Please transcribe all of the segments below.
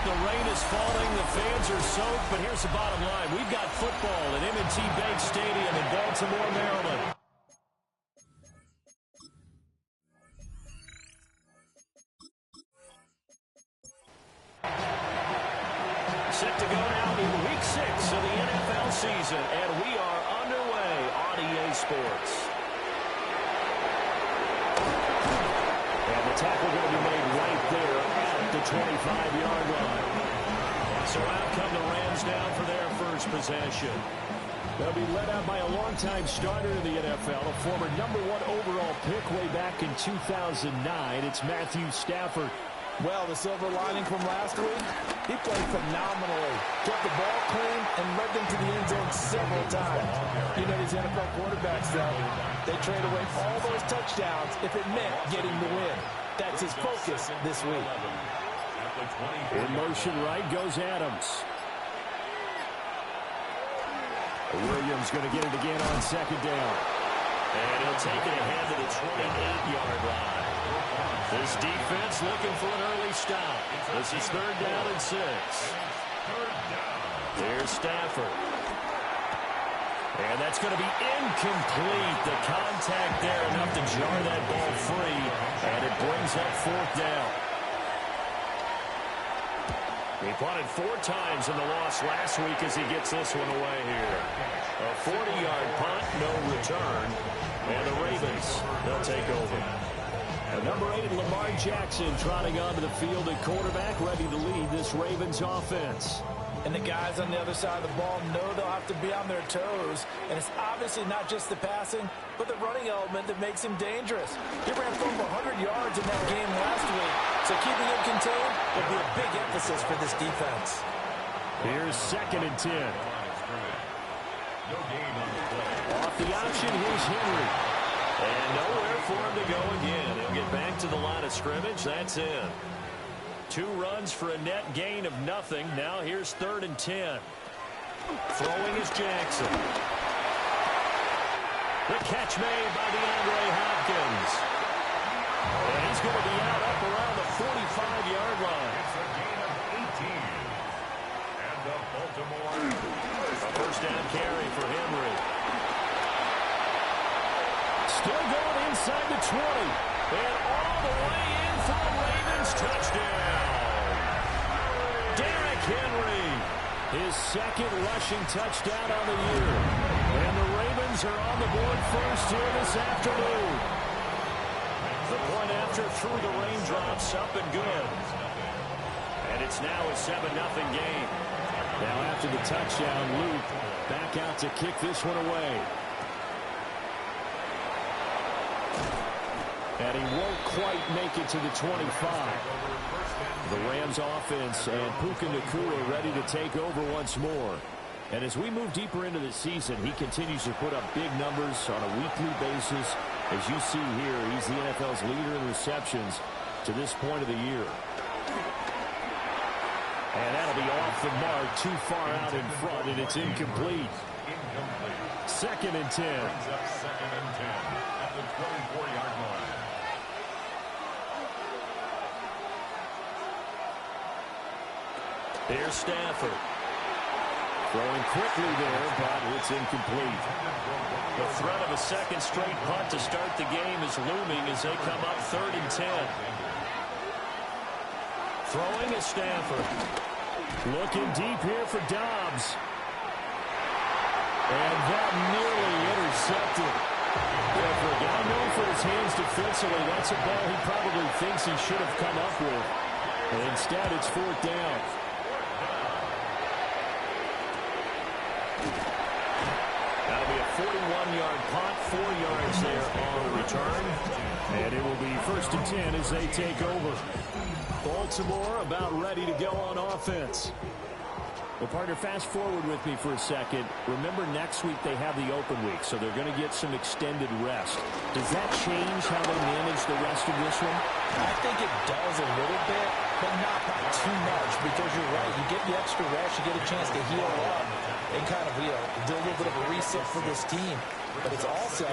The rain is falling, the fans are soaked, but here's the bottom line. We've got football at M&T Bank Stadium in Baltimore, Maryland. Set to go now in Week 6 of the NFL season, and we are underway on EA Sports. And the tackle going to be made right there at the 25-yard line. So out come the Rams down for their first possession. They'll be led out by a longtime starter in the NFL, a former #1 overall pick way back in 2009. It's Matthew Stafford. Well, the silver lining from last week, he played phenomenally. Kept the ball clean and led them to the end zone several times. You know these NFL quarterbacks, though, they trade away all those touchdowns if it meant getting the win. That's his focus this week. In motion right goes Adams. Williams going to get it again on second down. And he'll take it ahead to the 28-yard line. This defense looking for an early stop. This is 3rd down and 6. There's Stafford. And that's going to be incomplete. The contact there enough to jar that ball free. And it brings up 4th down. He punted 4 times in the loss last week as he gets this one away here. A 40-yard punt, no return. And the Ravens, they'll take over. Number 8, Lamar Jackson, trotting onto the field at quarterback, ready to lead this Ravens offense. And the guys on the other side of the ball know they'll have to be on their toes. And it's obviously not just the passing, but the running element that makes him dangerous. He ran for over 100 yards in that game last week, so keeping him contained will be a big emphasis for this defense. Here's 2nd and 10. Off the option, here's Henry. And nowhere for him to go again. He'll get back to the line of scrimmage. That's in. 2 runs for a net gain of nothing. Now here's 3rd and 10. Throwing is Jackson. The catch made by DeAndre Hopkins. And he's going to be out up around the 45-yard line. It's a gain of 18. And the Baltimore. A first down carry for Henry. Still going inside the 20. And all the way in for the Ravens touchdown. Derrick Henry. His 2nd rushing touchdown on the year. And the Ravens are on the board first here this afternoon. The point after through the raindrops, up and good. And it's now a 7-0 game. Now after the touchdown, Luke back out to kick this one away. And he won't quite make it to the 25. The Rams offense and Puka Nacua ready to take over once more. And as we move deeper into the season, he continues to put up big numbers on a weekly basis. As you see here, he's the NFL's leader in receptions to this point of the year. And that'll be off the mark, too far out in front, and it's incomplete. 2nd and 10. Brings up 2nd and 10 at the 24-yard line. Here's Stafford. Throwing quickly there, but it's incomplete. The threat of a second straight punt to start the game is looming as they come up 3rd and 10. Throwing is Stafford. Looking deep here for Dobbs. And that nearly intercepted. Yeah, for a guy known for his hands defensively, that's a ball he probably thinks he should have come up with. And instead, it's 4th down. That'll be a 41-yard punt, 4 yards there on return. And it will be 1st and 10 as they take over. Baltimore about ready to go on offense. Well, partner, fast forward with me for a second. Remember, next week they have the open week, so they're going to get some extended rest. Does that change how they manage the rest of this one? I think it does a little bit, but not by too much, because you're right. You get the extra rest, you get a chance to heal up and kind of, do a little bit of a reset for this team. But it's also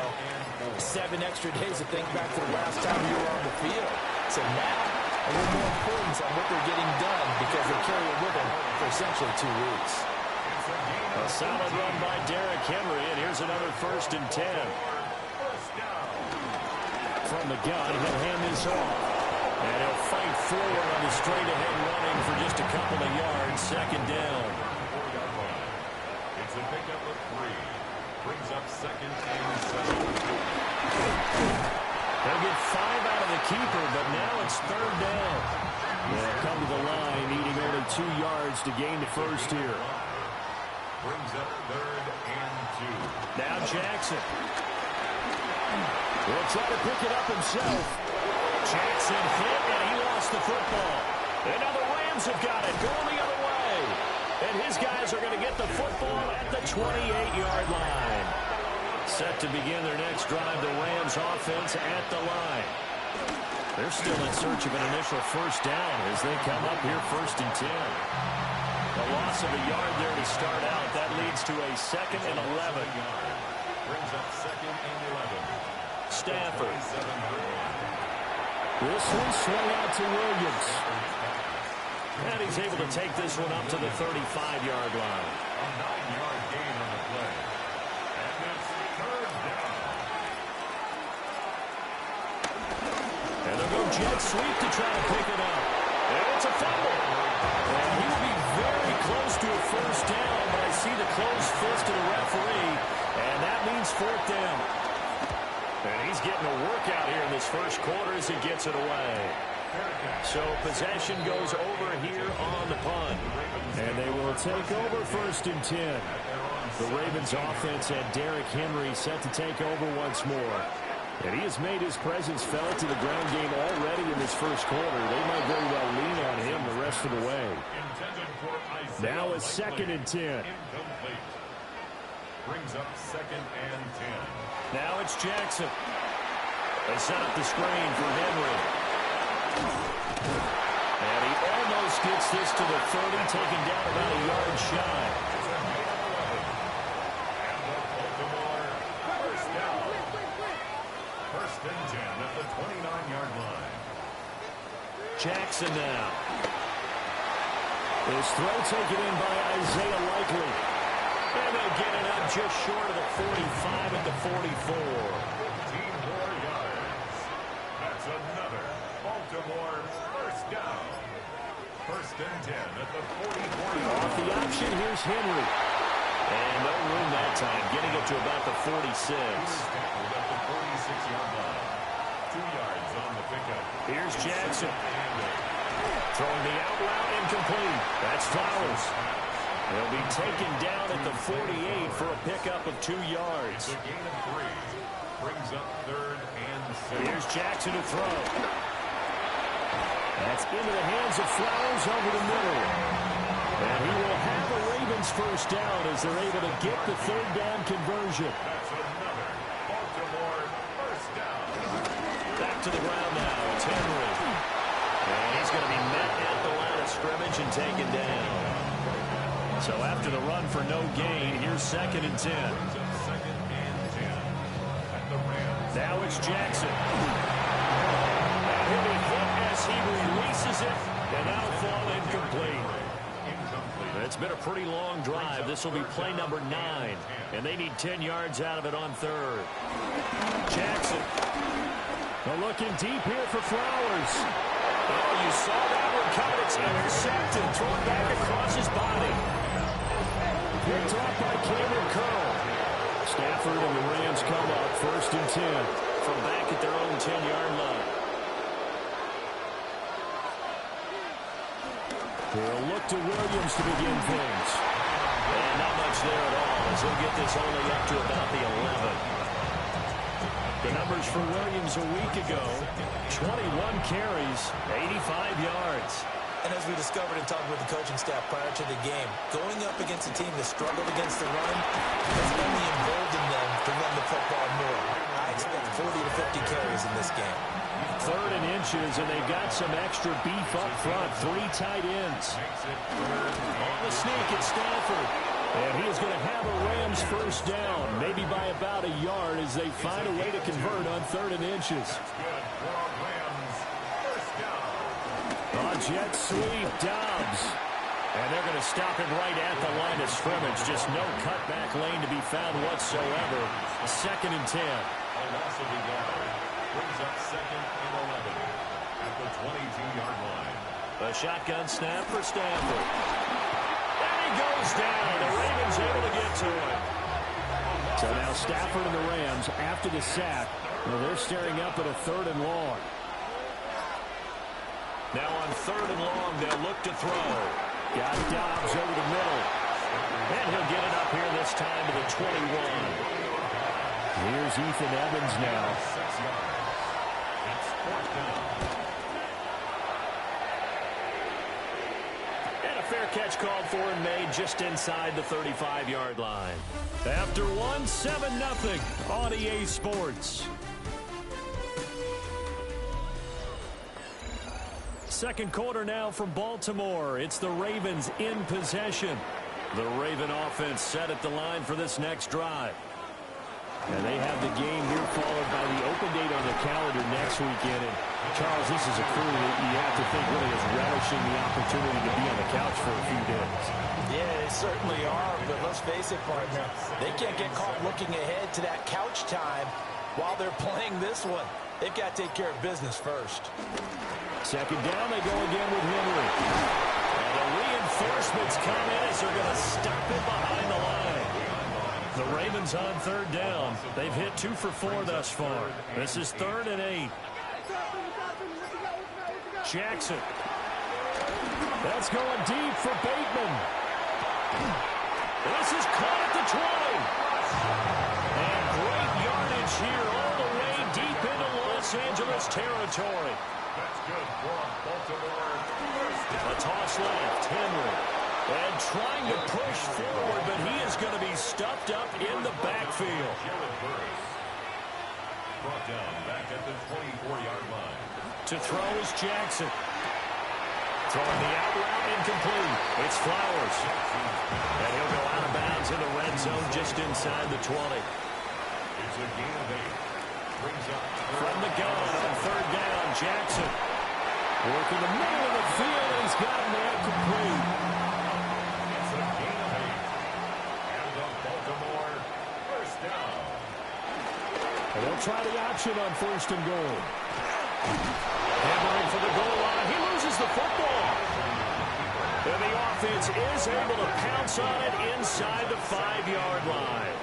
7 extra days to think back to the last time you were on the field. So now, a little more importance on what they're getting done because they carry it with them for essentially 2 weeks. A solid run by Derrick Henry, and here's another 1st and 10. From the gun, he'll hand this off. And he'll fight forward on the straight-ahead running for just a couple of yards. 2nd down. It's a pickup of 3. Brings up 2nd and 7. They'll get 5 out of the keeper, but now it's 3rd down. They'll come to the line, needing only 2 yards to gain the first here. Brings up 3rd and 2. Now Jackson. Will try to pick it up himself. Jackson hit, and he lost the football. And now the Rams have got it, going the other way. And his guys are going to get the football at the 28-yard line. Set to begin their next drive, the Rams offense at the line. They're still in search of an initial 1st down as they come up here 1st and 10. A loss of a yard there to start out. That leads to a 2nd and 11. Brings up 2nd and 11. Stafford. This one swung out to Williams. And he's able to take this one up to the 35-yard line. A 9-yard gain on the play. And it's 3rd down. And they'll go jet sweep to try to pick it up. And it's a fumble. And he will be very close to a 1st down, but I see the closed fist of the referee, and that means 4th down. And he's getting a workout here in this 1st quarter as he gets it away. So possession goes over here on the punt. And they will take over 1st and 10. The Ravens offense had Derrick Henry set to take over once more. And he has made his presence felt in the ground game already in this 1st quarter. They might very well lean on him the rest of the way. Now it's 2nd and 10. Brings up 2nd and 10. Now it's Jackson. They set up the screen for Henry. And he almost gets this to the 30, taken down about a yard shy. And the Baltimore 1st down. 1st and 10 at the 29-yard line. Jackson now. His throw taken in by Isaiah Likely. And they'll get it up just short of the 45 at the 44. 14 more yards. That's another Baltimore 1st down. 1st and 10 at the 44-yard. Off the option, here's Henry. And no room that time, getting it to about the 46. Tackled at the 46-yard line. 2 yards on the pickup. Here's Jackson. Throwing the out route incomplete. That's Flowers. They'll be taken down at the 48 for a pickup of 2 yards. It's a gain of 3. Brings up 3rd and 6. Here's Jackson to throw. That's into the hands of Flowers over the middle. And he will have a Ravens 1st down as they're able to get the 3rd down conversion. That's another Baltimore 1st down. Back to the ground now. It's Henry. And he's going to be met at the line of scrimmage and taken down. So after the run for no gain, here's 2nd and 10. Now it's Jackson. And he'll be hit as he releases it, and that'll fall incomplete. been a pretty long drive. This will be play number 9, and they need 10 yards out of it on third. Jackson. They're looking deep here for Flowers. Oh, you saw that one coming. It's intercepted. Thrown back across his body. Picked off by Cameron Curl. Stafford and the Rams come up 1st and 10 from back at their own 10-yard line. They'll look to Williams to begin things. And not much there at all as he'll get this only up to about the 11. The numbers for Williams a week ago, 21 carries, 85 yards. And as we discovered in talking with the coaching staff prior to the game, going up against a team that struggled against the run has only emboldened them to run the football more. I expect 40 to 50 carries in this game. 3rd and inches, and they've got some extra beef up front. 3 tight ends. On the sneak, it's Stafford. And he is going to have a Rams 1st down, maybe by about a yard as they find a way to convert on 3rd and inches. On jet sweep, Dobbs. And they're going to stop him right at the line of scrimmage. Just no cutback lane to be found whatsoever. 2nd and 10. Brings up 2nd and 11 at the 22-yard line. A shotgun snap for Stafford. And he goes down. The Ravens able to get to him. So now Stafford and the Rams, after the sack, well, they're staring up at a 3rd and long. Now on 3rd and long, they'll look to throw. Got Dobbs over the middle. And he'll get it up here this time to the 21. Here's Ethan Evans now. 6 yards. It's 4th down. And a fair catch called for and made just inside the 35-yard line. After one, 7-0 on EA Sports. Second quarter now from Baltimore. It's the Ravens in possession. The Raven offense set at the line for this next drive. And they have the game here followed by the open date on the calendar next weekend. And Charles, this is a crew that you have to think really is relishing the opportunity to be on the couch for a few days. Yeah, they certainly are, but let's face it, partner, they can't get caught looking ahead to that couch time while they're playing this one. They've got to take care of business first. 2nd down, they go again with Henry. And the reinforcements come in as they're going to stop it behind the line. The Ravens on 3rd down. They've hit 2 for 4 thus far. This is 3rd and 8. Jackson. That's going deep for Bateman. This is caught at the 20. And great yardage here all the way deep into Los Angeles territory. That's good for Baltimore. A toss left, Henry. And trying to push forward, but he is going to be stuffed up in the backfield. Brought down back at the 24-yard line. To throw is Jackson. Throwing the out route incomplete. It's Flowers. And he'll go out of bounds in the red zone just inside the 20. It's a gain of 8. Brings up From the gun on 3rd down, Jackson. Working the middle of the field, and he's gotten there complete. It's a gain of 8. And the Baltimore 1st down. And they'll try the option on 1st and goal. Hammering for the goal line. He loses the football. And the offense is able to pounce on it inside the 5-yard line.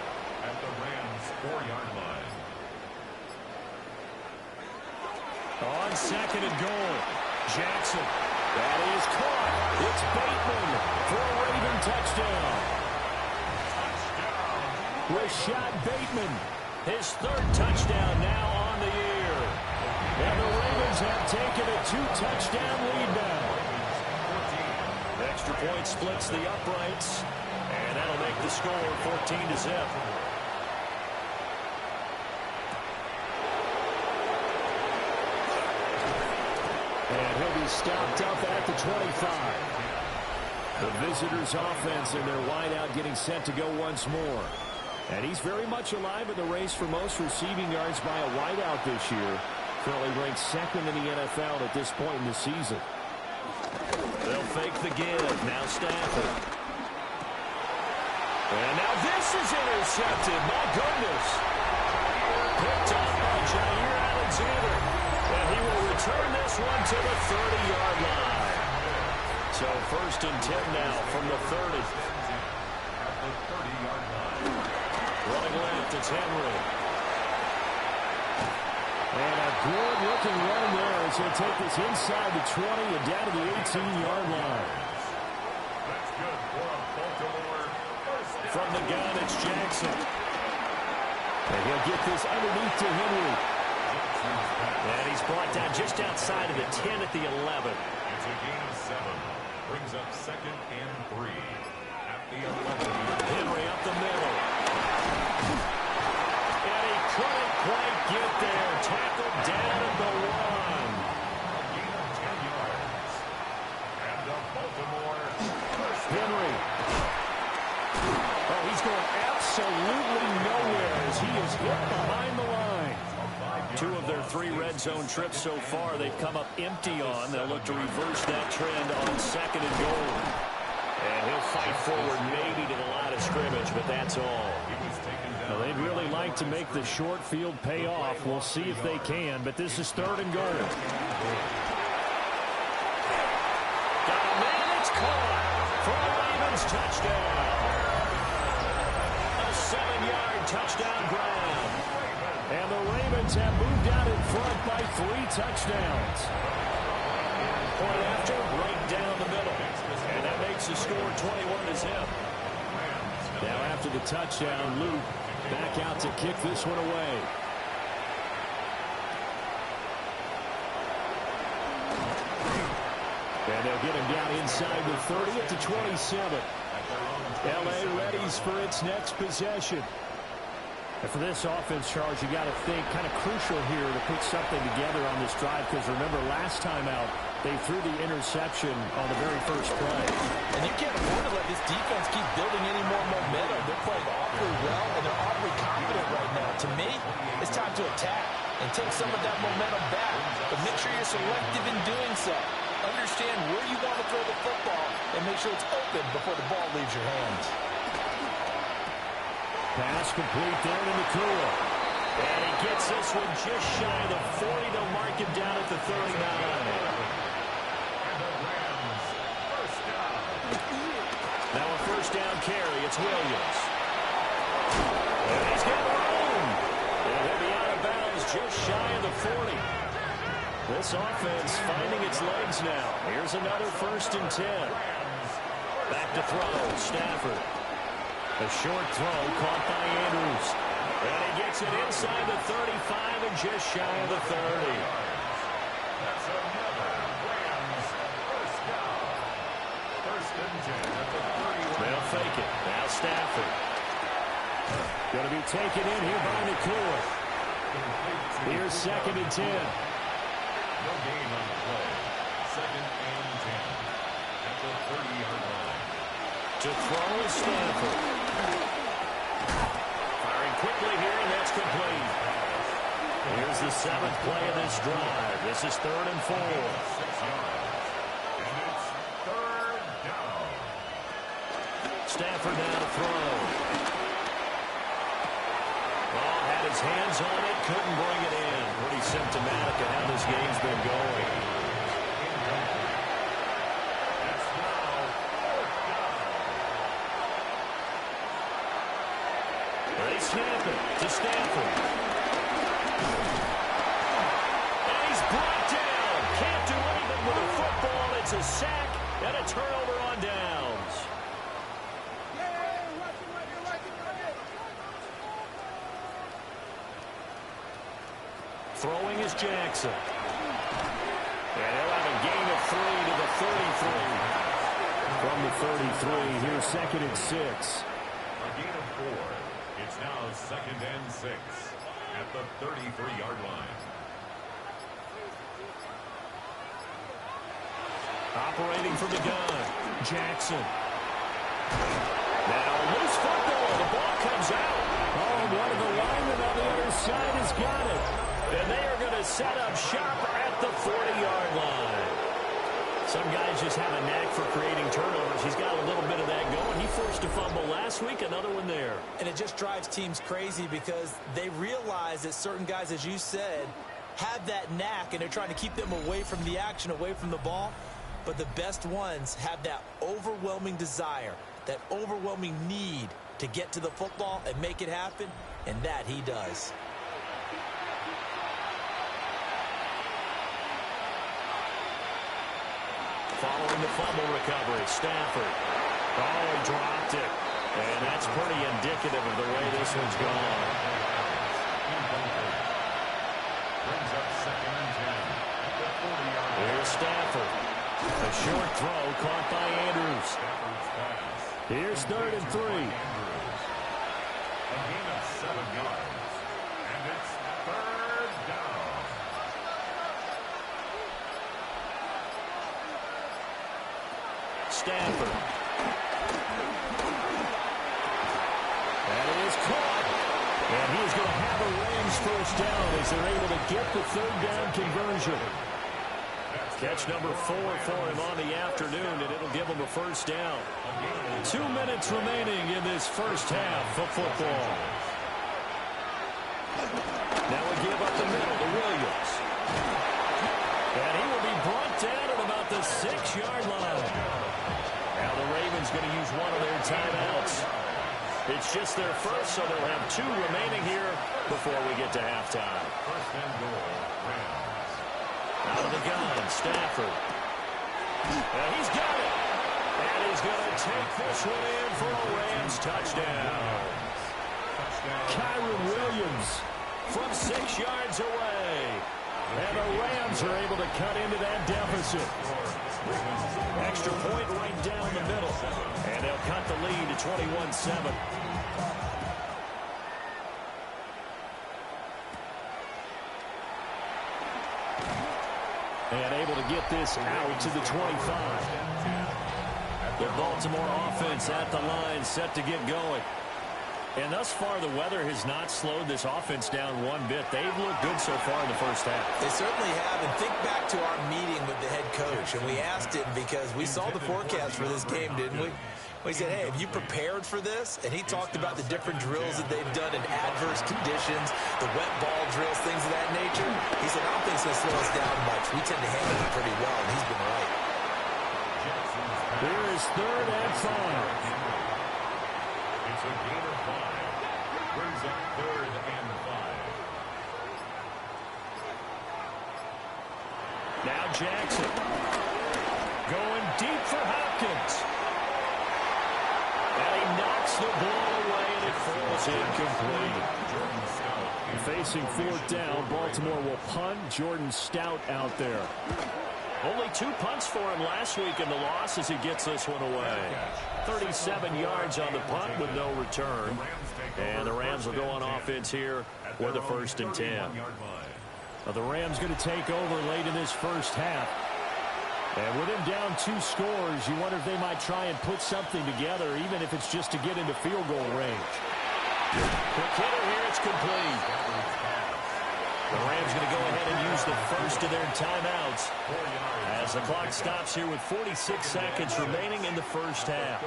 At the Rams' 4-yard line. On 2nd and goal, Jackson. That is caught. It's Bateman for a Raven touchdown. Rashad Bateman, his 3rd touchdown now on the year. And the Ravens have taken a 2-touchdown lead now. Extra point splits the uprights, and that'll make the score 14-0. And he'll be stopped up at the 25. The visitors' offense and their wideout getting set to go once more. And he's very much alive in the race for most receiving yards by a wideout this year. Currently ranked 2nd in the NFL at this point in the season. They'll fake the give. Now Stafford. And now this is intercepted. My goodness. Picked up by Jair Alexander. And he will return this one to the 30-yard line. So 1st and 10 now from the 30. At the 30-yard line. Running left, it's Henry. And a good-looking run there as he'll take this inside the 20 and down to the 18-yard line. That's good for a Baltimore first down. From the gun, it's Jackson. And he'll get this underneath to Henry. And he's brought down just outside of the 10 at the 11. It's a gain of 7. Brings up 2nd and 3. At the 11. Henry up the middle. And he couldn't quite get there. Tackled down at the 1. A gain of 10 yards. And the Baltimore first down. Henry. Oh, he's going absolutely nowhere as he is hit behind the line. 2 of their 3 red zone trips so far they've come up empty on. They'll look to reverse that trend on 2nd and goal. And he'll fight forward maybe to the line of scrimmage, but that's all. Well, they'd really like to make the short field pay off. We'll see if they can, but this is 3rd and goal. Got a man, it's caught for a Ravens touchdown. A 7-yard touchdown grab. And the Ravens have moved out in front by 3 touchdowns. Point after, right down the middle. And that makes the score 21-0. Now after the touchdown, Luke back out to kick this one away. And they'll get him down inside the 30 to 27. L.A. readies for its next possession. And for this offense, Charles, you got to think kind of crucial here to put something together on this drive because remember last time out they threw the interception on the very first play. And you can't afford to let this defense keep building any more momentum. They're playing awfully well and they're awfully confident right now. To me, it's time to attack and take some of that momentum back. But make sure you're selective in doing so. Understand where you want to throw the football and make sure it's open before the ball leaves your hands. Pass complete there to Nakua. And he gets this one just shy of the 40. They'll mark him down at the 39. And the Rams first down. Now a first down carry. It's Williams. And he's got room. And he'll be out of bounds just shy of the 40. This offense finding its legs now. Here's another 1st and 10. Back to throw. Stafford. A short throw caught by Andrews. And he gets it inside the 35 and just shy of the 30. That's another Rams first down. 1st and 10 at the 31. They'll fake it. Now Stafford. Going to be taken in here by Nakua. Here's 2nd and 10. No gain on the play. 2nd and 10 at the 30-yard line. To throw is Stafford. Firing quickly here, and that's complete. Here's the 7th play of this drive. This is 3rd and 4. 6 yards. And it's 3rd down. Stafford now to throw. Oh, had his hands on it, couldn't bring it in. Pretty symptomatic of how this game's been going. That's now 4th down. They snap it to Stafford. And he's brought down. Can't do anything with a football. It's a sack and a turnover on downs. Throwing is Jackson. And he'll have a gain of 3 to the 33. From the 33, here's 2nd and 6. A gain of 4. It's now 2nd and 6 at the 33-yard line. Operating from the gun, Jackson. Now loose football. The ball comes out. Oh, one of the linemen on the other side has got it. And they are going to set up shop at the 40-yard line. Some guys just have a knack for creating turnovers. He's got a little bit of that going. He forced a fumble last week, another one there. And it just drives teams crazy because they realize that certain guys, as you said, have that knack, and they're trying to keep them away from the action, away from the ball. But the best ones have that overwhelming desire, that overwhelming need to get to the football and make it happen, and that he does. Following the fumble recovery, Stafford. Oh, he dropped it. And that's pretty indicative of the way this one's gone. Brings up 2nd and 10 at the 40-yard line. Here's Stafford. A short throw caught by Andrews. Stafford's pass. Here's 3rd and 3. A gain of 7 yards. And it's 3rd down. Stafford. That is caught. And he's going to have a Rams first down as they're able to get the 3rd down conversion. Catch number 4 for him on the afternoon, and it'll give him a first down. 2 minutes remaining in this first half of football. Now we give up the middle to Williams. And he will be brought down at about the 6-yard line. Now the Ravens going to use one of their timeouts. It's just their first, so they'll have 2 remaining here before we get to halftime. 1st and goal, Rams. Out of the gun, Stafford. And he's got it. And he's going to take this one in for a Rams touchdown. Kyren Williams from 6 yards away. And the Rams are able to cut into that deficit. Extra point right down the middle. And they'll cut the lead to 21-7. And able to get this out to the 25. The Baltimore offense at the line, set to get going. And thus far, the weather has not slowed this offense down one bit. They've looked good so far in the first half. They certainly have. And think back to our meeting with the head coach. And we asked him because we saw the forecast for this game, didn't we? We said, hey, have you prepared for this? And he talked about the different drills that they've done in adverse conditions, the wet ball drills, things of that nature. He said, I don't think it's going to slow us down much. We tend to handle it pretty well, and he's been right. Here is 3rd and 5. It's a gain of 5. Brings up 3rd and 5. Now Jackson. Going deep for Hopkins. And he knocks the ball away, and it falls incomplete. Facing 4th down, Baltimore will punt. Jordan Stout out there. Only 2 punts for him last week in the loss as he gets this one away. 37 yards on the punt with no return. And the Rams will go on offense here for the 1st and 10. Now the Rams going to take over late in this first half. And with him down 2 scores, you wonder if they might try and put something together, even if it's just to get into field goal range. Quick hitter here, it's complete. The Rams going to go ahead and use the first of their timeouts as the clock stops here with 46 seconds remaining in the first half.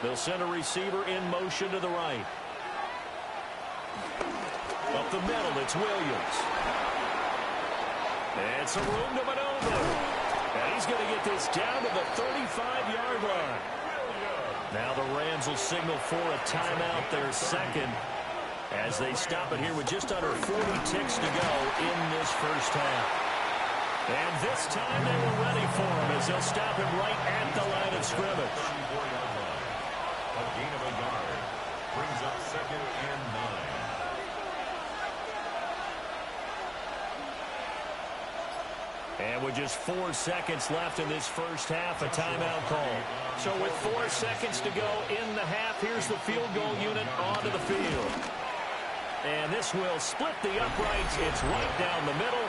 They'll send a receiver in motion to the right. Up the middle, it's Williams. And some room to maneuver. And he's going to get this down to the 35-yard line. Now the Rams will signal for a timeout, their second, as they stop it here with just under 40 ticks to go in this first half. And this time they were ready for him as they'll stop him right at the line of scrimmage. A gain of a yard. Brings up 2nd and 9. And with just 4 seconds left in this first half, a timeout call. So with 4 seconds to go in the half, here's the field goal unit onto the field. And this will split the uprights. It's right down the middle.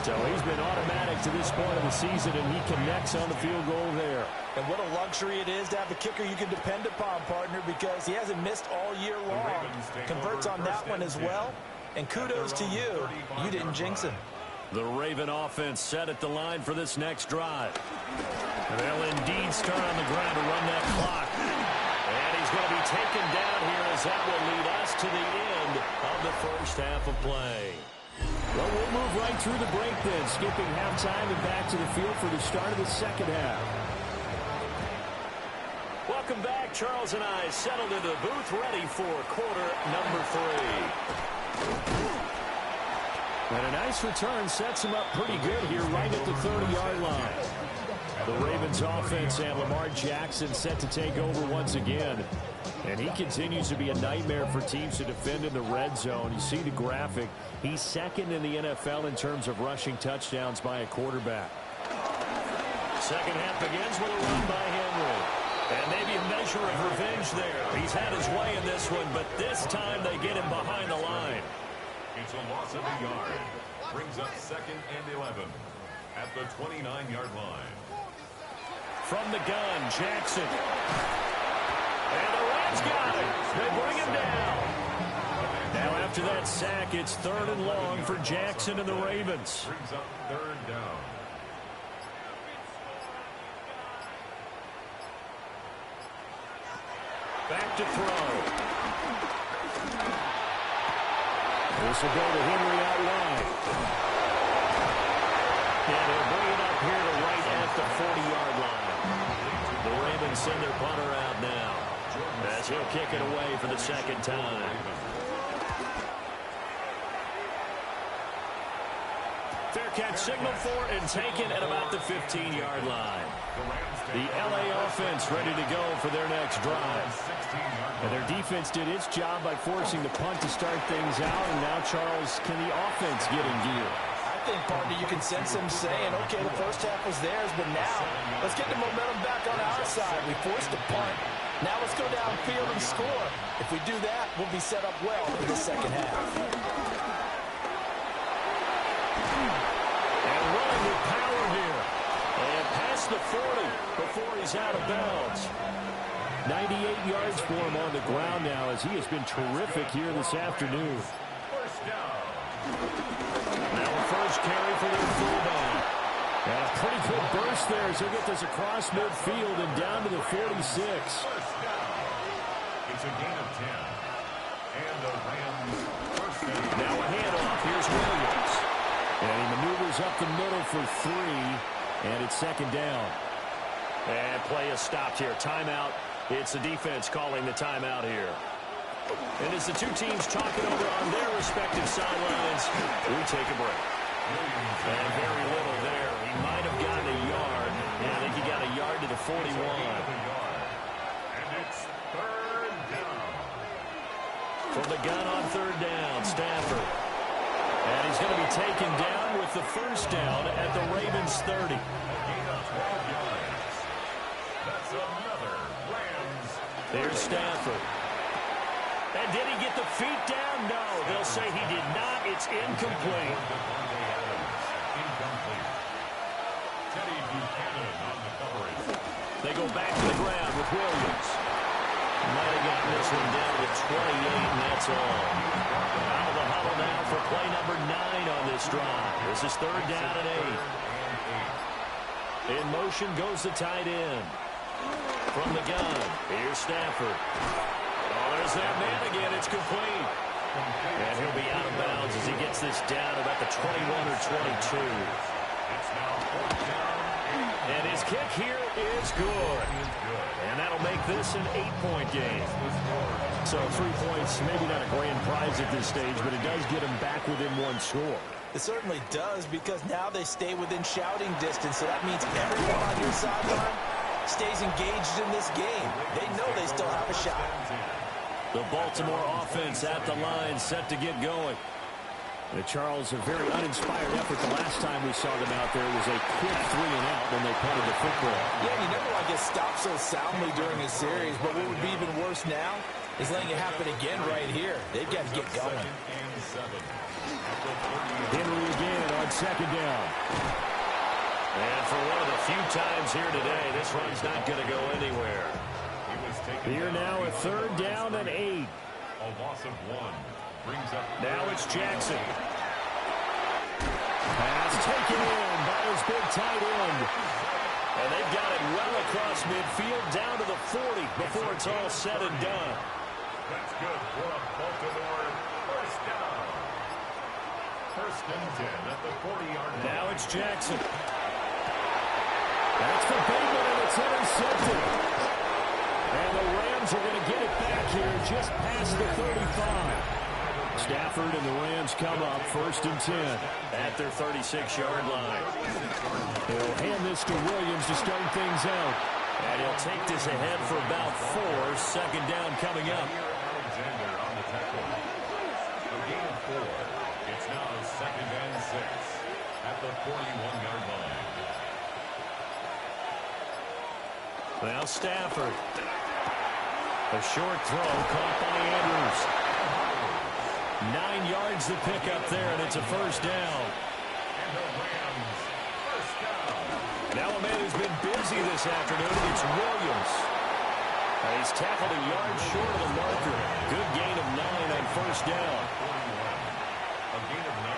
So he's been automatic to this point of the season, and he connects on the field goal there. And what a luxury it is to have a kicker you can depend upon, partner, because he hasn't missed all year long. Converts on that one as well. And kudos to you. You didn't jinx him. The Raven offense set at the line for this next drive. They'll indeed start on the ground to run that clock. And he's going to be taken down here as that will lead us to the end of the first half of play. Well, we'll move right through the break then, skipping halftime and back to the field for the start of the second half. Welcome back. Charles and I settled into the booth ready for quarter number 3. And a nice return sets him up pretty good here right at the 30-yard line. The Ravens offense and Lamar Jackson set to take over once again. And he continues to be a nightmare for teams to defend in the red zone. You see the graphic. He's second in the NFL in terms of rushing touchdowns by a quarterback. Second half begins with a run by Henry. And maybe a measure of revenge there. He's had his way in this one, but this time they get him behind the line. It's a loss of a yard. Brings up 2nd and 11 at the 29-yard line. From the gun, Jackson. And the Rams got it. They bring him down. Now after that sack, it's 3rd and long for Jackson and the Ravens. Brings up 3rd down. Back to throw. This will go to Henry out wide. And he'll bring it up here to right at the 40-yard line. The Ravens send their punter out now as he'll kick it away for the second time. Fair catch signal for and taken at about the 15-yard line. The LA offense ready to go for their next drive. And their defense did its job by forcing the punt to start things out. And now, Charles, can the offense get in gear? I think, partner, you can sense them saying, okay, the first half was theirs, but now let's get the momentum back on our side. We forced a punt. Now let's go downfield and score. If we do that, we'll be set up well for the second half. And running with power here. And past the 40 before he's out of bounds. 98 yards for him on the ground now as he has been terrific here this afternoon. First down. Now a first carry for their fullback. And a pretty good burst there as he'll get this across midfield and down to the 46. First down. It's a gain of 10. And the Rams first down. Now a handoff. Here's Williams. And he maneuvers up the middle for 3. And it's second down. And play is stopped here. Timeout. It's the defense calling the timeout here. And as the two teams talking over on their respective sidelines, we take a break. And very little there. He might have gotten a yard. And I think he got a yard to the 41. And it's 3rd down. From the gun on 3rd down, Stafford. And he's going to be taken down with the first down at the Ravens 30. A gain of 12 yards. That's another Rams. There's Stafford. And did he get the feet down? No, they'll say he did not. It's incomplete. Incomplete. Teddy Buchanan on the coverage. They go back to the ground with Williams. Might have gotten this one down to 28, and that's all. Out of the huddle now for play number 9 on this drive. This is 3rd down and 8. In motion goes the tight end. From the gun, here's Stafford. Oh, there's that man again. It's complete. And he'll be out of bounds as he gets this down about the 21 or 22. It's now 4th down. And his kick here is good. And that'll make this an 8-point game. So 3 points, maybe not a grand prize at this stage, but it does get him back within 1 score. It certainly does, because now they stay within shouting distance, so that means everyone on your sideline stays engaged in this game. They know they still have a shot. The Baltimore offense at the line, set to get going. Charles, a very uninspired effort the last time we saw them out there was a quick 3 and out when they punted the football. Yeah, you never want to get stopped so soundly during a series, but what would be even worse now is letting it happen again right here. They've got to get going. 2nd and 7. Henry again on 2nd down. And for one of the few times here today, this run's not going to go anywhere. Here now a 3rd down and 8. A loss of 1. Brings up now it's Jackson. Pass taken in by his big tight end. And they've got it well across midfield down to the 40 before it's all said and done. That's good for a Baltimore first down. First and 10 at the 40-yard line. Now it's Jackson. That's for Bateman, and it's intercepted. And the Rams are going to get it back here just past the 35. Stafford and the Rams come up first and 10 at their 36-yard line. He'll hand this to Williams to start things out. And he'll take this ahead for about 4. Second down coming up. Alexander on the tackle. A gain of 4. It's now second and 6 at the 41-yard line. Now Stafford. A short throw caught by Andrews. 9 yards to pick up there, and it's a first down. And the Rams first down. Now a man who's been busy this afternoon, it's Williams. He's tackled a yard short of the marker. Good gain of 9 on first down. 41. A gain of 9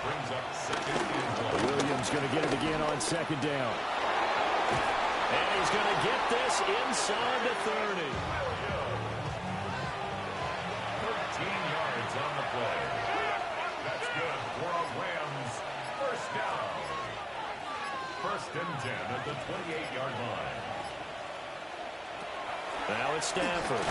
brings up second and 1. Williams going to get it again on second down. And he's going to get this inside the 30. 13 yards on the play. That's good for a Rams first down. First and 10 at the 28-yard line. Now it's Stafford.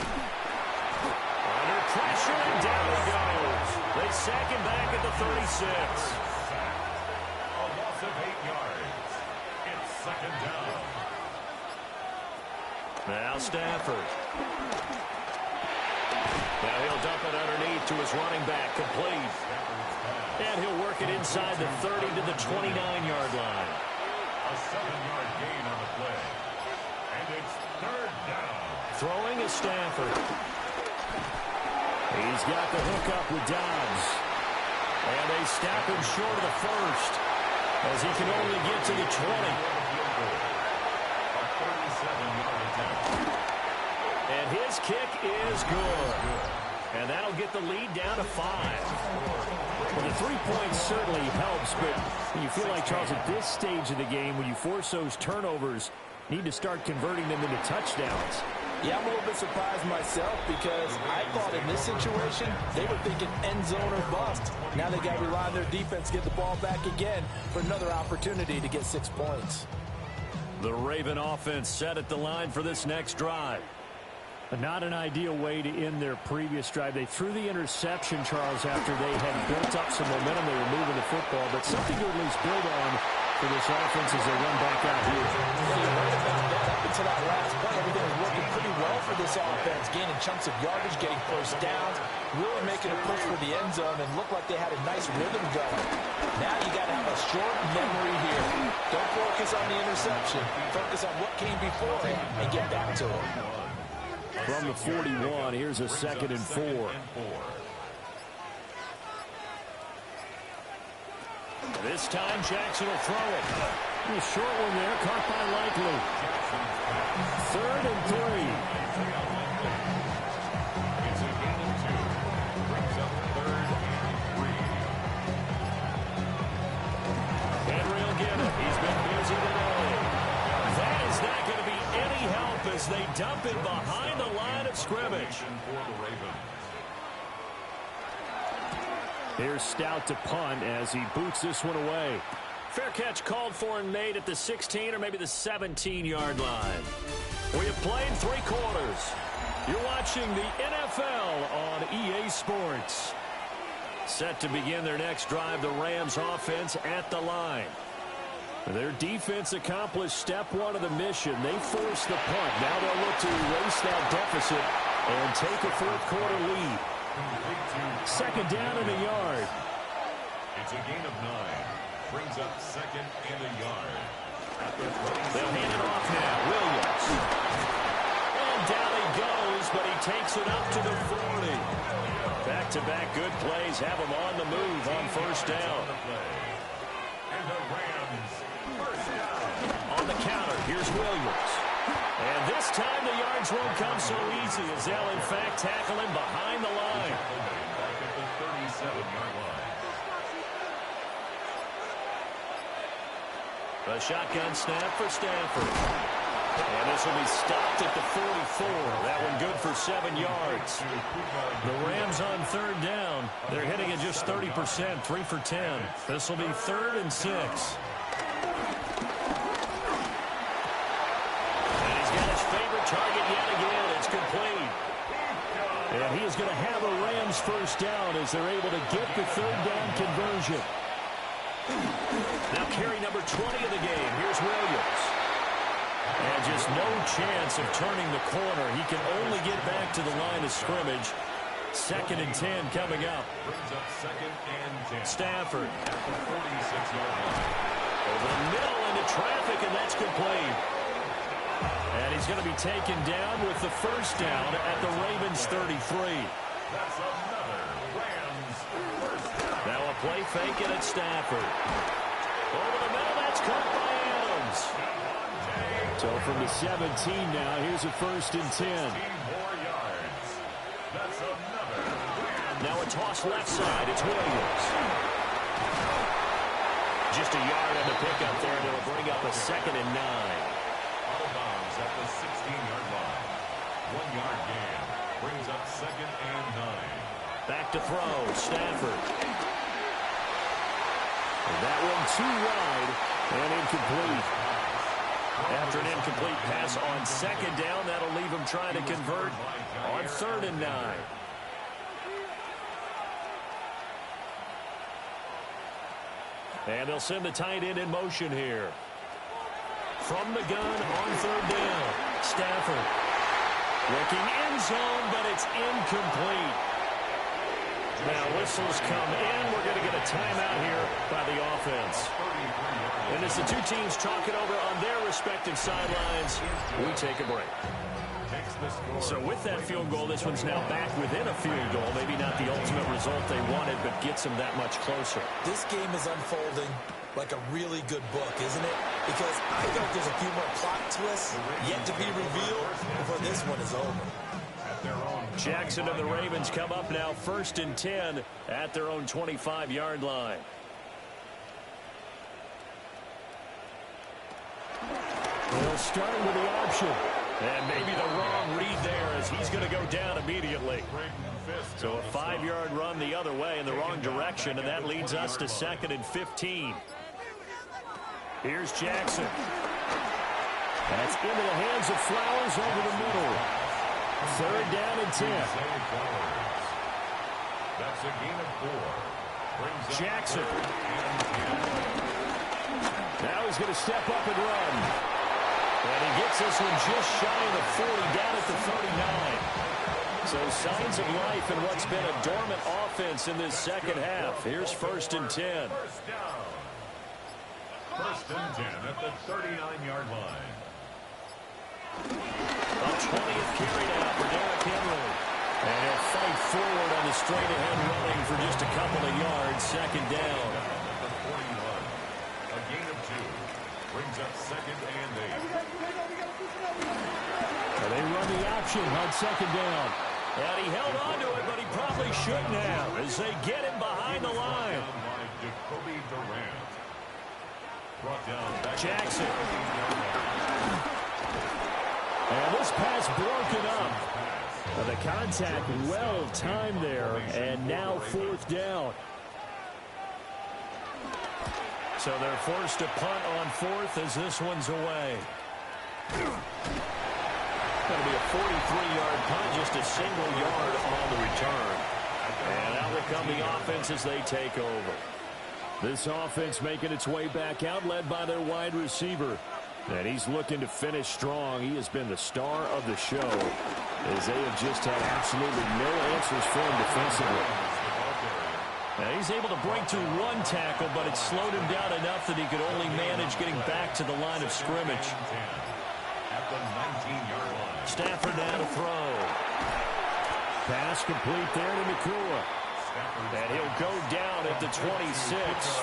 Under pressure, and down he goes. They sack him back at the 36. A loss of 8 yards. It's second down. Now Stafford. Now he'll dump it underneath to his running back, complete. And he'll work it inside the 30 to the 29-yard line. A 7-yard gain on the play. And it's third down. Throwing is Stafford. He's got the hook up with Dobbs. And they stop him short of the first, as he can only get to the 20. A 37-yard attempt. And his kick is good. And that'll get the lead down to 5. Well, the 3 points certainly helps, but you feel like, Charles, at this stage of the game, when you force those turnovers, you need to start converting them into touchdowns. Yeah, I'm a little bit surprised myself because I thought in this situation, they were thinking end zone or bust. Now they got to rely on their defense, get the ball back again for another opportunity to get 6 points. The Raven offense set at the line for this next drive. Not an ideal way to end their previous drive. They threw the interception, Charles, after they had built up some momentum. They were moving the football, but something to at least build on for this offense as they run back out here. Yeah, you heard about that. Up until that last play, everything was working pretty well for this offense, gaining chunks of yardage, getting first downs, really making a push for the end zone, and looked like they had a nice rhythm going. Now you got to have a short memory here. Don't focus on the interception. Focus on what came before it and get back to it. From the 41, here's a second and 4. This time, Jackson will throw it. A short one there, caught by Likely. Third and 3. It's a gain of 2. Brings up third and 3. Henry will get it. He's been busy today. That is not going to be any help as they dump it behind the line of scrimmage. For the Ravens. Here's Stout to punt as he boots this one away. Fair catch called for and made at the 16 or maybe the 17-yard line. We have played 3 quarters. You're watching the NFL on EA Sports. Set to begin their next drive, the Rams offense at the line. Their defense accomplished step 1 of the mission. They forced the punt. Now they'll look to erase that deficit and take a fourth quarter lead. Second down and a yard. It's a gain of 9. Brings up second and a yard. They'll hand it off now. Williams. And down he goes, but he takes it up to the 40. Back-to-back good plays have him on the move on first down. And the Rams first down. On the counter, here's Williams. And this time the yards won't come so easy as they'll, in fact, tackle him behind the line. Back at the 37-yard line. A shotgun snap for Stafford. And this will be stopped at the 44. That one good for 7 yards. The Rams on third down. They're hitting at just 30%, 3 for 10. This will be 3rd and 6. And he's got his favorite target yet again. It's complete. And he is going to have a Rams first down as they're able to get the third down conversion. Now carry number 20 of the game. Here's Williams. And just no chance of turning the corner. He can only get back to the line of scrimmage. 2nd and 10 coming up. Brings up 2nd and 10. Stafford. At the 46-yard line. Over the middle into traffic, and that's complete. And he's going to be taken down with the first down at the Ravens 33. That's another Rams first down. Now a play fake and it's Stafford. Over the middle, that's caught by Adams. So from the 17 now, here's a 1st and 10. 16 more yards. That's another Rams. Now a toss left side, it's Williams. Just a yard on the pickup there, and it'll bring up a 2nd and 9. Out of bounds at the 16-yard line. 1-yard gain. Brings up 2nd and 9. Back to throw, Stafford. And that one too wide and incomplete. After an incomplete pass on 2nd down, that'll leave him trying to convert on 3rd and 9. And they'll send the tight end in motion here. From the gun on 3rd down, Stafford. Looking end zone, but it's incomplete. Now whistles come in. We're going to get a timeout here by the offense. And as the two teams talk it over on their respective sidelines, we take a break. So with that field goal, this one's now back within a field goal. Maybe not the ultimate result they wanted, but gets them that much closer. This game is unfolding like a really good book, isn't it? Because I feel like there's a few more plot twists yet to be revealed before this one is over. Jackson and the Ravens come up now 1st and 10 at their own 25-yard line. They'll start with the option. And maybe the wrong read there as he's going to go down immediately. So a 5-yard run the other way in the wrong direction, and that leads us to 2nd and 15. Here's Jackson. That's into the hands of Flowers over the middle. 3rd down and 10. That's a gain of 4. Jackson. Now he's going to step up and run. And he gets this one just shy of the 40, down at the 39. So signs of life in what's been a dormant offense in this second half. Here's 1st and 10. First down. 1st and 10 at the 39-yard line. A 20th carry now for Derrick Henry. And he'll fight forward on the straight-ahead running for just a couple of yards. 2nd down. At the 41. A gain of 2. Brings up 2nd and 8. And they run the option on 2nd down. And he held on to it, but he probably shouldn't have as they get him behind the line. By Jacoby Durant. Brought down back Jackson. And this pass broken up. The contact well timed there, and now 4th down. So they're forced to punt on 4th as this one's away. Going to be a 43-yard punt, just a single yard on the return. And out will come the offense as they take over. This offense making its way back out, led by their wide receiver. And he's looking to finish strong. He has been the star of the show as they have just had absolutely no answers for him defensively. Now he's able to break through one tackle, but it slowed him down enough that he could only manage getting back to the line of scrimmage. At the 19-yard line. Stafford now to throw. Pass complete there to Nakua. And he'll go down at the 26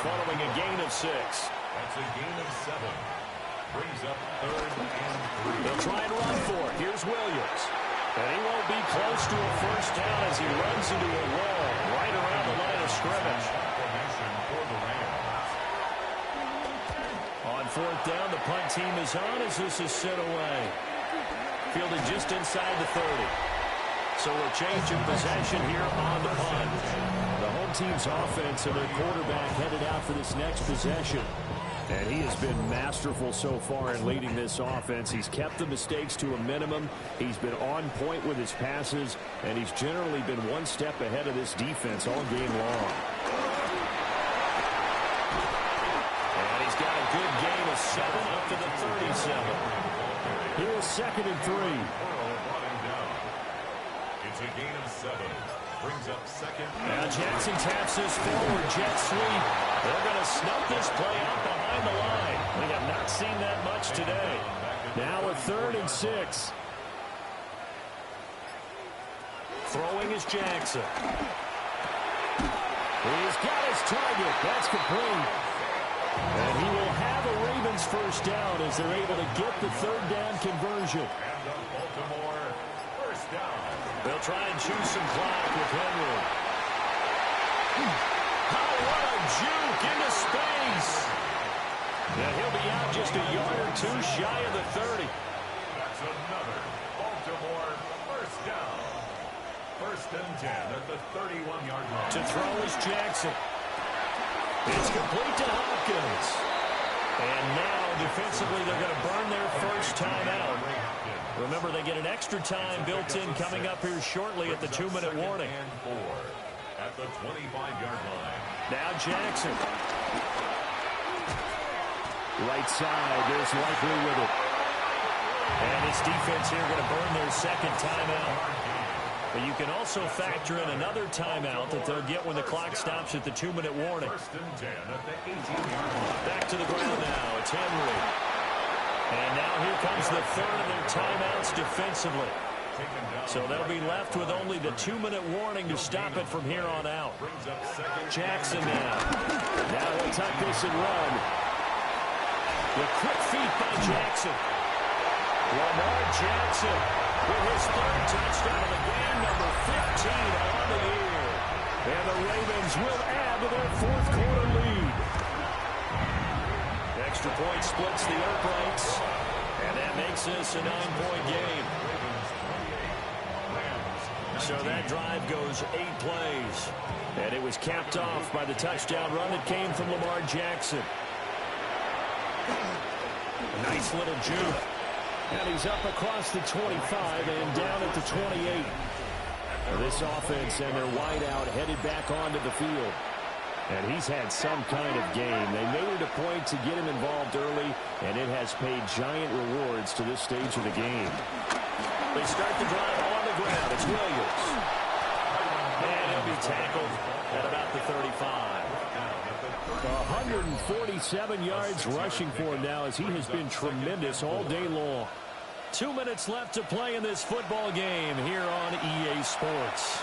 following a gain of 6. That's a gain of 7. Brings up 3rd and 3. They'll try and run for it. Here's Williams. And he won't be close to a first down as he runs into a wall right around the line of scrimmage. Formation for the Rams. On fourth down. The punt team is on as this is sent away. Fielded just inside the 30. So a change of possession here on the punt. The home team's offense and their quarterback headed out for this next possession. And he has been masterful so far in leading this offense. He's kept the mistakes to a minimum. He's been on point with his passes, and he's generally been one step ahead of this defense all game long. And he's got a good gain of 7 up to the 37. Here's 2nd and 3. It's a gain of 7. Brings up 2nd. Now Jackson taps his forward jet sweep. They're going to snuff this play out behind the line. We have not seen that much today. Now a 3rd and 6. Throwing is Jackson. He's got his target. That's complete. And he will have a Ravens first down as they're able to get the 3rd down conversion. And the Baltimore first down. They'll try and choose some clock with Henry. Oh, what a juke into space. And he'll be out just a yard or two shy of the 30. That's another Baltimore first down. 1st and 10 at the 31-yard line. To throw is Jackson. It's complete to Hopkins. And now, defensively, they're going to burn their first timeout. Remember, they get an extra time built in coming up here shortly at the 2-minute warning. And 4 at the 25-yard line. Now Jackson. Right side, there's Likely with it. And this defense here going to burn their 2nd timeout. But you can also factor in another timeout that they'll get when the clock stops at the 2-minute warning. 1st and 10 at the 18-yard line. Back to the ground now. It's Henry. And now here comes the 3rd of their timeouts defensively. So they'll be left with only the 2-minute warning to stop it from here on out. Jackson now. Now he'll tuck this and run. The quick feet by Jackson. Lamar Jackson with his 3rd touchdown of the game, number 15 on the year. And the Ravens will add to their 4th quarter lead. Extra point splits the uprights, and that makes this a 9-point game. So that drive goes 8 plays, and it was capped off by the touchdown run that came from Lamar Jackson. Nice little juke. And he's up across the 25 and down at the 28. This offense and their wideout headed back onto the field. And he's had some kind of game. They made it a point to get him involved early, and it has paid giant rewards to this stage of the game. They start the drive on the ground. It's Williams. And he'll be tackled at about the 35. 147 yards rushing for him now as he has been tremendous all day long. 2 minutes left to play in this football game here on EA Sports.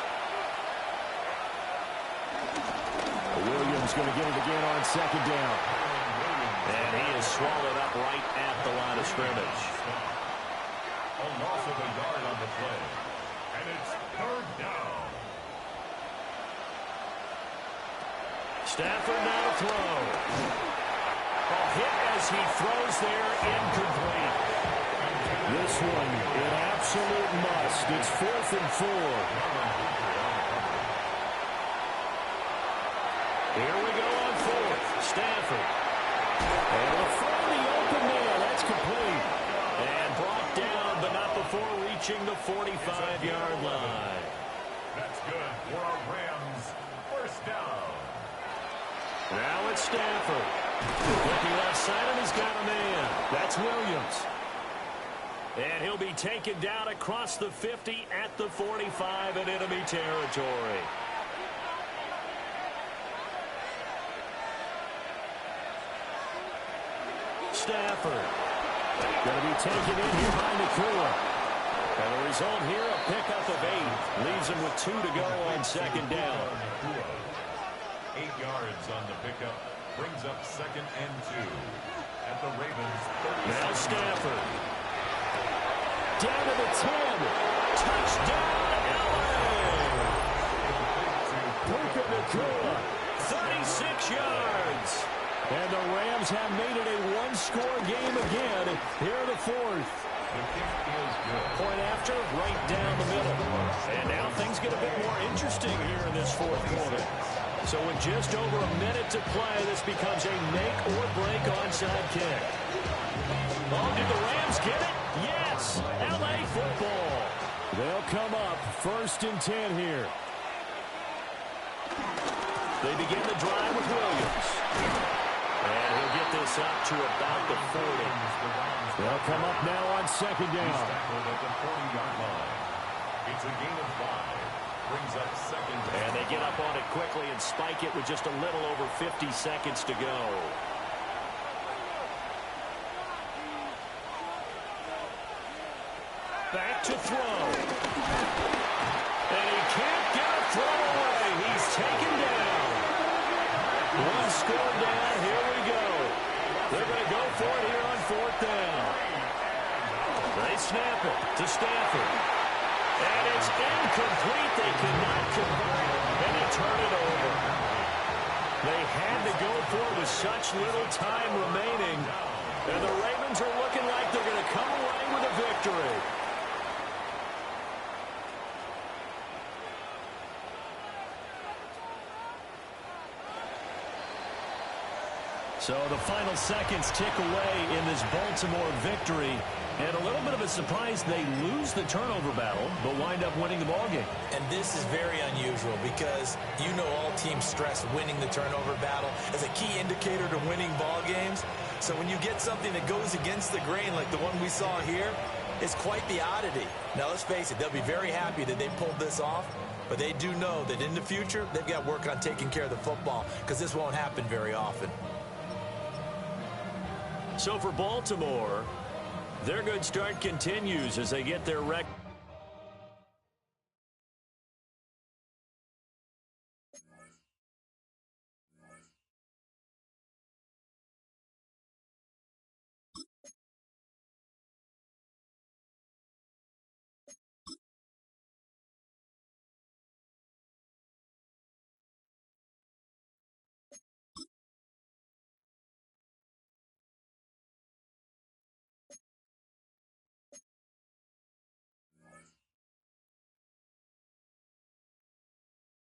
Williams going to get it again on 2nd down. And he is swallowed up right at the line of scrimmage. A loss of a yard on the play. And it's 3rd down. Stafford now to throw. A hit as he throws there, incomplete. This one, an absolute must. It's 4th and 4. Here we go on 4th. Stafford. And he'll find the open man. That's complete. And brought down, but not before reaching the 45-yard line. That's good for a Rams first down. Now it's Stafford. Looking left side, and he's got a man. That's Williams. And he'll be taken down across the 50 at the 45 in enemy territory. Stafford. Going to be taken in here by Nakua. And the result here, a pickup of 8. Leaves him with 2 to go on 2nd down. 8 yards on the pickup. Brings up 2nd and 2 at the Ravens 30. Now Stafford. Down to the 10. Touchdown, LA! Puka Nakua, 36 yards. And the Rams have made it a one-score game again here in the fourth. The kick is good. Point after, right down the middle. And now things get a bit more interesting here in this fourth quarter. So with just over a minute to play, this becomes a make-or-break onside kick. Oh, did the Rams get it? Yes! L.A. football. They'll come up 1st and 10 here. They begin the drive with Williams. And he'll get this up to about the 40. They'll come up now on 2nd down. Tackled at the 40-yard line. It's a gain of 5. Brings up 2nd down. And they get up on it quickly and spike it with just a little over 50 seconds to go. Back to throw. And he can't get a throw away. He's taken down. One score down. Here we go. They're going to go for it here on 4th down. They snap it to Stafford. And it's incomplete. They could not convert. And they turn it over. They had to go for it with such little time remaining. And the Ravens are looking like they're going to come away with a victory. So the final seconds tick away in this Baltimore victory. And a little bit of a surprise, they lose the turnover battle, but wind up winning the ballgame. And this is very unusual because you know all teams stress winning the turnover battle as a key indicator to winning ball games. So when you get something that goes against the grain like the one we saw here, it's quite the oddity. Now let's face it, they'll be very happy that they pulled this off, but they do know that in the future they've got to work on taking care of the football because this won't happen very often. So for Baltimore, their good start continues as they get their record.